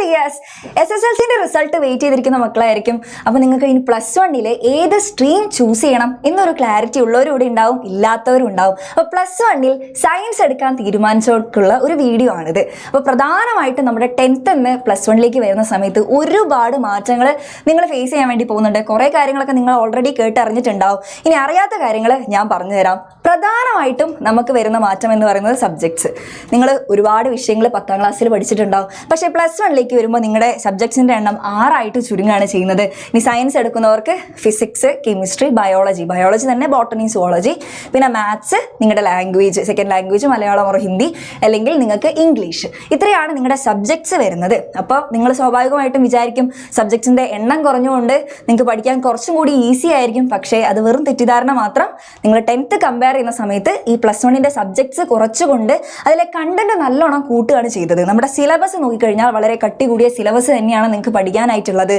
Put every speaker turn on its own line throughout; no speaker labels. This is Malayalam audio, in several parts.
ഡിയേഴ്സ്, SSLCന്റെ റിസൾട്ട് വെയിറ്റ് ചെയ്തിരിക്കുന്ന മക്കളായിരിക്കും. അപ്പോൾ നിങ്ങൾക്ക് ഇനി +1 ഏത് സ്ട്രീം ചൂസ് ചെയ്യണം എന്നൊരു ക്ലാരിറ്റി ഉള്ളവരും ഇവിടെ ഉണ്ടാവും, ഇല്ലാത്തവരും ഉണ്ടാവും. അപ്പോൾ +1 സയൻസ് എടുക്കാൻ തീരുമാനിച്ചവർക്കുള്ള ഒരു വീഡിയോ ആണിത്. അപ്പോൾ പ്രധാനമായിട്ടും നമ്മുടെ 10th +1 വരുന്ന സമയത്ത് ഒരുപാട് മാറ്റങ്ങൾ നിങ്ങൾ ഫേസ് ചെയ്യാൻ വേണ്ടി പോകുന്നുണ്ട്. കുറേ കാര്യങ്ങളൊക്കെ നിങ്ങൾ ഓൾറെഡി കേട്ടറിഞ്ഞിട്ടുണ്ടാവും. ഇനി അറിയാത്ത കാര്യങ്ങൾ ഞാൻ പറഞ്ഞുതരാം. പ്രധാനമായിട്ടും നമുക്ക് വരുന്ന മാറ്റം എന്ന് പറയുന്നത് സബ്ജക്ട്സ്. നിങ്ങൾ ഒരുപാട് വിഷയങ്ങൾ 10ാം ക്ലാസ്സിൽ പഠിച്ചിട്ടുണ്ടാവും. പക്ഷേ +1 വരുമ്പോൾ നിങ്ങളുടെ സബ്ജക്ട്സിൻ്റെ എണ്ണം 6 ചുരുങ്ങുകയാണ് ചെയ്യുന്നത്. ഇനി സയൻസ് എടുക്കുന്നവർക്ക് ഫിസിക്സ്, കെമിസ്ട്രി, ബയോളജി തന്നെ ബോട്ടണി, സുവോളജി, പിന്നെ മാത്സ്, നിങ്ങളുടെ language, second language Malayalam or Hindi, അല്ലെങ്കിൽ നിങ്ങൾക്ക് ഇംഗ്ലീഷ്. ഇത്രയാണ് നിങ്ങളുടെ സബ്ജക്ട്സ് വരുന്നത്. അപ്പോൾ നിങ്ങൾ സ്വാഭാവികമായിട്ടും വിചാരിക്കും സബ്ജക്ട്സിൻ്റെ എണ്ണം കുറഞ്ഞുകൊണ്ട് നിങ്ങൾക്ക് പഠിക്കാൻ കുറച്ചും കൂടി ഈസി ആയിരിക്കും. പക്ഷേ അത് വെറും തെറ്റിദ്ധാരണ മാത്രം. നിങ്ങൾ 10th കമ്പയർ ചെയ്യുന്ന സമയത്ത് ഈ +1 സബ്ജക്ട്സ് കുറച്ചുകൊണ്ട് അതിലെ കണ്ടന്റ് നല്ലോണം കൂട്ടുകയാണ് ചെയ്തത്. നമ്മുടെ സിലബസ് നോക്കിക്കഴിഞ്ഞാൽ വളരെ കട്ടി കൂടിയ സിലബസ് തന്നെയാണ് നിങ്ങൾക്ക് പഠിക്കാനായിട്ടുള്ളത്.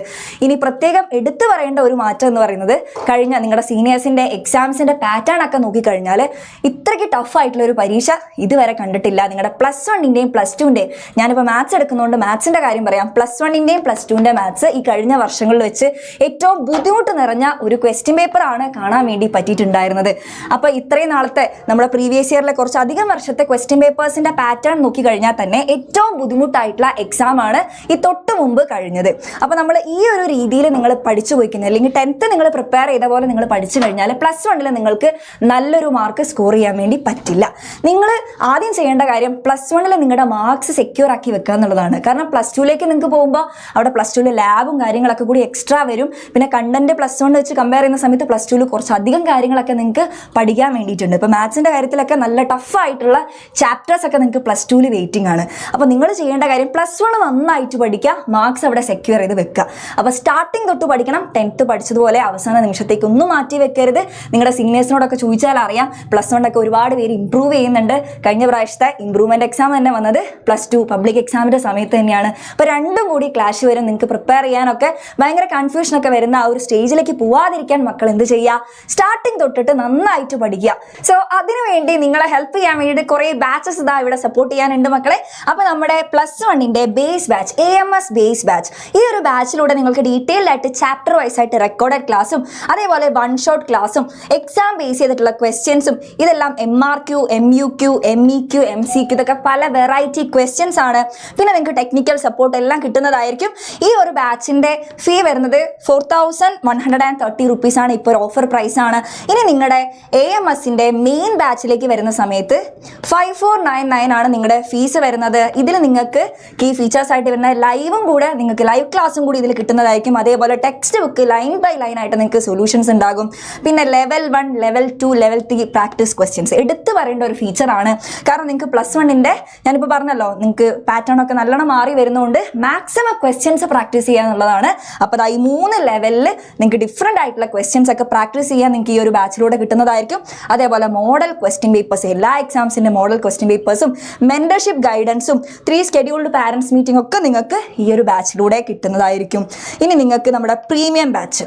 ഇനി പ്രത്യേകം എടുത്തു പറയേണ്ട ഒരു മാറ്റം എന്ന് പറയുന്നത് കഴിഞ്ഞ നിങ്ങളുടെ സീനിയേഴ്സിൻ്റെ എക്സാംസിൻ്റെ പാറ്റേൺ ഒക്കെ നോക്കിക്കഴിഞ്ഞാൽ ഇത്രയ്ക്ക് ടഫ് ആയിട്ടുള്ള ഒരു പരീക്ഷ ഇതുവരെ കണ്ടിട്ടില്ല. നിങ്ങളുടെ +1 +2 ഞാനിപ്പോൾ മാത്സ് എടുക്കുന്നതുകൊണ്ട് മാത്സിൻ്റെ കാര്യം പറയാം. +1 +2 മാത്സ് ഈ കഴിഞ്ഞ വർഷങ്ങളിൽ വെച്ച് ഏറ്റവും ബുദ്ധിമുട്ട് നിറഞ്ഞ ഒരു ക്വസ്റ്റ്യൻ പേപ്പറാണ് കാണാൻ വേണ്ടി പറ്റിയിട്ടുണ്ടായിരുന്നത്. അപ്പോൾ ഇത്രയും നാളത്തെ നമ്മുടെ പ്രീവിയസ് ഇയറിലെ കുറച്ചധികം വർഷത്തെ ക്വസ്റ്റ്യൻ പേപ്പേഴ്സിൻ്റെ പാറ്റേൺ നോക്കിക്കഴിഞ്ഞാൽ തന്നെ ഏറ്റവും ബുദ്ധിമുട്ടായിട്ടുള്ള എക്സാമാണ് ഈ തൊട്ട് മുമ്പ് കഴിഞ്ഞത്. അപ്പോൾ നമ്മൾ ഈ ഒരു രീതിയിൽ നിങ്ങൾ പഠിച്ചു പോയിക്കുന്നത്, അല്ലെങ്കിൽ 10th നിങ്ങൾ പ്രിപ്പയർ ചെയ്ത പോലെ നിങ്ങൾ പഠിച്ചു കഴിഞ്ഞാൽ +1 നിങ്ങൾക്ക് നല്ലൊരു മാർക്ക് സ്കോർ ചെയ്യാൻ വേണ്ടി പറ്റില്ല. നിങ്ങൾ ആദ്യം ചെയ്യേണ്ട കാര്യം +1 നിങ്ങളുടെ മാർക്സ് സെക്യൂർ ആക്കി വെക്കുക എന്നുള്ളതാണ്. കാരണം +2 നിങ്ങൾക്ക് പോകുമ്പോൾ അവിടെ +2 ലാബും കാര്യങ്ങളൊക്കെ കൂടി എക്സ്ട്രാ വരും. പിന്നെ കണ്ടന്റ് +1 വെച്ച് കമ്പയർ ചെയ്യുന്ന സമയത്ത് +2 കുറച്ചധികം കാര്യങ്ങളൊക്കെ നിങ്ങൾക്ക് പഠിക്കാൻ വേണ്ടിയിട്ടുണ്ട്. ഇപ്പോൾ മാത്സിൻ്റെ കാര്യത്തിലൊക്കെ നല്ല ടഫായിട്ടുള്ള ചാപ്റ്റേഴ്സ് ഒക്കെ നിങ്ങൾക്ക് +2 വെയിറ്റിംഗ് ആണ്. അപ്പോൾ നിങ്ങൾ ചെയ്യേണ്ട കാര്യം +1 നന്നായിട്ട് പഠിക്കുക, മാർക്സ് അവിടെ സെക്യൂർ ചെയ്ത് വെക്കുക. അപ്പോൾ സ്റ്റാർട്ടിങ് തൊട്ട് പഠിക്കണം. 10th പഠിച്ചതുപോലെ അവസാന നിമിഷത്തേക്ക് ഒന്നും മാറ്റി വെക്കരുത്. നിങ്ങളുടെ സീനിയേഴ്സിനോടൊക്കെ ചോദിച്ചാൽ അറിയാം +1 ഒരുപാട് പേര് ഇമ്പ്രൂവ് ചെയ്യുന്നുണ്ട്. കഴിഞ്ഞ പ്രാവശ്യത്തെ ഇമ്പ്രൂവ്മെൻറ്റ് എക്സാം തന്നെ വന്നത് +2 പബ്ലിക് എക്സാമിൻ്റെ സമയത്ത് തന്നെയാണ്. അപ്പോൾ രണ്ടും കൂടി ക്ലാഷ് വരും. നിങ്ങൾക്ക് പ്രിപ്പയർ ചെയ്യാനൊക്കെ ഭയങ്കര കൺഫ്യൂഷനൊക്കെ വരുന്ന ആ ഒരു സ്റ്റേജിലേക്ക് പോവാതിരിക്കാൻ മക്കൾ എന്ത് ചെയ്യുക, സ്റ്റാർട്ടിങ് തൊട്ടിട്ട് നന്നായിട്ട് പഠിക്കുക. സോ അതിനുവേണ്ടി നിങ്ങളെ ഹെൽപ്പ് ചെയ്യാൻ വേണ്ടി കുറേ ബാച്ചസ് ഇതാ ഇവിടെ സപ്പോർട്ട് ചെയ്യാനുണ്ട് മക്കളെ. അപ്പോൾ നമ്മുടെ +1 base batch, AMS base batch, ഈ ഒരു ബാച്ചിലൂടെ നിങ്ങൾക്ക് ഡീറ്റെയിൽഡ് ആയിട്ട് ചാപ്റ്റർ വൈസ് ആയിട്ട് റെക്കോർഡഡ് ക്ലാസ്സും അതേപോലെ 1 ഷോട്ട് ക്ലാസ്സും എക്സാം ബേസ് ചെയ്തിട്ടുള്ള ക്വസ്റ്റ്യൻസും ഇതെല്ലാം MRQ, MUQ, MEQ, MCQ ഇതൊക്കെ പല വെറൈറ്റി ക്വസ്റ്റ്യൻസ് ആണ്. പിന്നെ നിങ്ങൾക്ക് ടെക്നിക്കൽ സപ്പോർട്ട് എല്ലാം കിട്ടുന്നതായിരിക്കും. ഈ ഒരു ബാച്ചിൻ്റെ ഫീ വരുന്നത് 4130 റുപ്പീസാണ്. ഇപ്പോൾ ഒരു ഓഫർ പ്രൈസ് ആണ്. ഇനി നിങ്ങളുടെ AMSൻ്റെ മെയിൻ ബാച്ചിലേക്ക് വരുന്ന സമയത്ത് 5499 ആണ് നിങ്ങളുടെ ഫീസ് വരുന്നത്. ഇതിൽ നിങ്ങൾക്ക് കീ ഫീച്ചേഴ്സ് ആയിട്ട് വരുന്ന ലൈവും കൂടെ, നിങ്ങൾക്ക് ലൈവ് ക്ലാസ്സും കൂടി ഇതിൽ കിട്ടുന്നതായിരിക്കും. അതേപോലെ text book line by line ആയിട്ട് നിങ്ങൾക്ക് സൊല്യൂഷൻസ് ഉണ്ടാകും. പിന്നെ level 1, level 2, level 3 practice questions എടുത്തു പറയേണ്ട ഒരു ഫീച്ചറാണ്. കാരണം നിങ്ങൾക്ക് +1 ഞാനിപ്പോൾ പറഞ്ഞല്ലോ, നിങ്ങൾക്ക് പാറ്റേൺ ഒക്കെ നല്ലോണം മാറി വരുന്നതുകൊണ്ട് മാക്സിമം ക്വസ്റ്റ്യൻസ് പ്രാക്ടീസ് ചെയ്യുക എന്നുള്ളതാണ്. അപ്പോൾ ഈ 3 ലെവലിൽ നിങ്ങൾക്ക് ഡിഫറെൻ്റ് ആയിട്ടുള്ള ക്വസ്റ്റ്യൻസ് ഒക്കെ പ്രാക്ടീസ് ചെയ്യാൻ നിങ്ങൾക്ക് ഈ ഒരു ബാച്ചിലൂടെ കിട്ടുന്നതായിരിക്കും. അതേപോലെ മോഡൽ ക്വസ്റ്റ്യൻ പേപ്പേഴ്സ്, എല്ലാ എക്സാംസിൻ്റെ മോഡൽ ക്വസ്റ്റ്യൻ പേപ്പേഴ്സും മെൻറ്റർഷിപ്പ് ഗൈഡൻസും 3 ഷെഡ്യൂൾഡ് പാരൻസ് മീറ്റിംഗ് ഒക്കെ നിങ്ങൾക്ക് ഈ ഒരു ബാച്ചിലൂടെ കിട്ടുന്നതായിരിക്കും. ഇനി നിങ്ങൾക്ക് നമ്മുടെ പ്രീമിയം ബാച്ച്,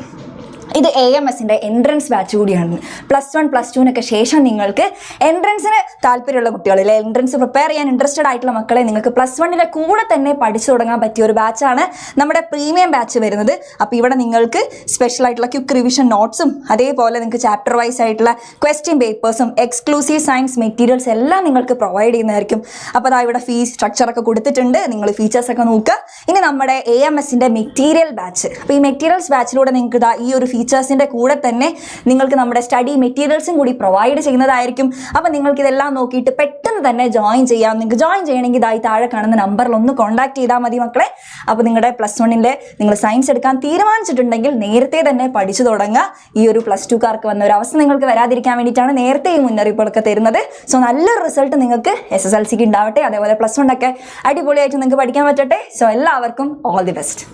ഇത് AMSൻ്റെ എൻട്രൻസ് ബാച്ച് കൂടിയാണ്. +1 +2 ശേഷം നിങ്ങൾക്ക് എൻട്രൻസിന് താല്പര്യമുള്ള കുട്ടികളിലെ എൻട്രൻസ് പ്രിപ്പയർ ചെയ്യാൻ ഇൻട്രസ്റ്റഡ് ആയിട്ടുള്ള മക്കളെ നിങ്ങൾക്ക് +1 കൂടെ തന്നെ പഠിച്ചു തുടങ്ങാൻ പറ്റിയ ഒരു ബാച്ചാണ് നമ്മുടെ പ്രീമിയം ബാച്ച് വരുന്നത്. അപ്പോൾ ഇവിടെ നിങ്ങൾക്ക് സ്പെഷ്യൽ ആയിട്ടുള്ള ക്വിക്ക് റിവിഷൻ നോട്ട്സും അതേപോലെ നിങ്ങൾക്ക് ചാപ്റ്റർ വൈസ് ആയിട്ടുള്ള ക്വസ്റ്റ്യൻ പേപ്പേഴ്സും എക്സ്ക്ലൂസീവ് സയൻസ് മെറ്റീരിയൽസ് എല്ലാം നിങ്ങൾക്ക് പ്രൊവൈഡ് ചെയ്യുന്നതായിരിക്കും. അപ്പോൾ ഇവിടെ ഫീസ് സ്ട്രക്ചറൊക്കെ കൊടുത്തിട്ടുണ്ട്. നിങ്ങൾ ഫീച്ചേഴ്സൊക്കെ നോക്കുക. ഇനി നമ്മുടെ AMSൻ്റെ മെറ്റീരിയൽ ബാച്ച്, അപ്പോൾ ഈ മെറ്റീരിയൽസ് ബാച്ചിലൂടെ നിങ്ങൾക്ക് ഈ ഒരു ഫീച്ചേഴ്സിൻ്റെ കൂടെ തന്നെ നിങ്ങൾക്ക് നമ്മുടെ സ്റ്റഡി മെറ്റീരിയൽസും കൂടി പ്രൊവൈഡ് ചെയ്യുന്നതായിരിക്കും. അപ്പോൾ നിങ്ങൾക്ക് ഇതെല്ലാം നോക്കിയിട്ട് പെട്ടെന്ന് തന്നെ ജോയിൻ ചെയ്യാം. നിങ്ങൾക്ക് ജോയിൻ ചെയ്യണമെങ്കിൽ ഇതായി താഴെ കാണുന്ന നമ്പറിൽ ഒന്ന് കോൺടാക്ട് ചെയ്താൽ മതി മക്കളെ. അപ്പോൾ നിങ്ങളുടെ +1 നിങ്ങൾ സയൻസ് എടുക്കാൻ തീരുമാനിച്ചിട്ടുണ്ടെങ്കിൽ നേരത്തെ തന്നെ പഠിച്ചു തുടങ്ങുക. ഈ ഒരു +2കാർക്ക് വന്ന ഒരു അവസ്ഥ നിങ്ങൾക്ക് വരാതിരിക്കാൻ വേണ്ടിയിട്ടാണ് നേരത്തെ ഈ മുന്നറിയിപ്പുകളൊക്കെ തരുന്നത്. സോ നല്ലൊരു റിസൾട്ട് നിങ്ങൾക്ക് SSLCക്ക് ഉണ്ടാവട്ടെ. അതേപോലെ +1 അടിപൊളിയായിട്ട് നിങ്ങൾക്ക് പഠിക്കാൻ പറ്റട്ടെ. സോ എല്ലാവർക്കും ഓൾ ദി ബെസ്റ്റ്.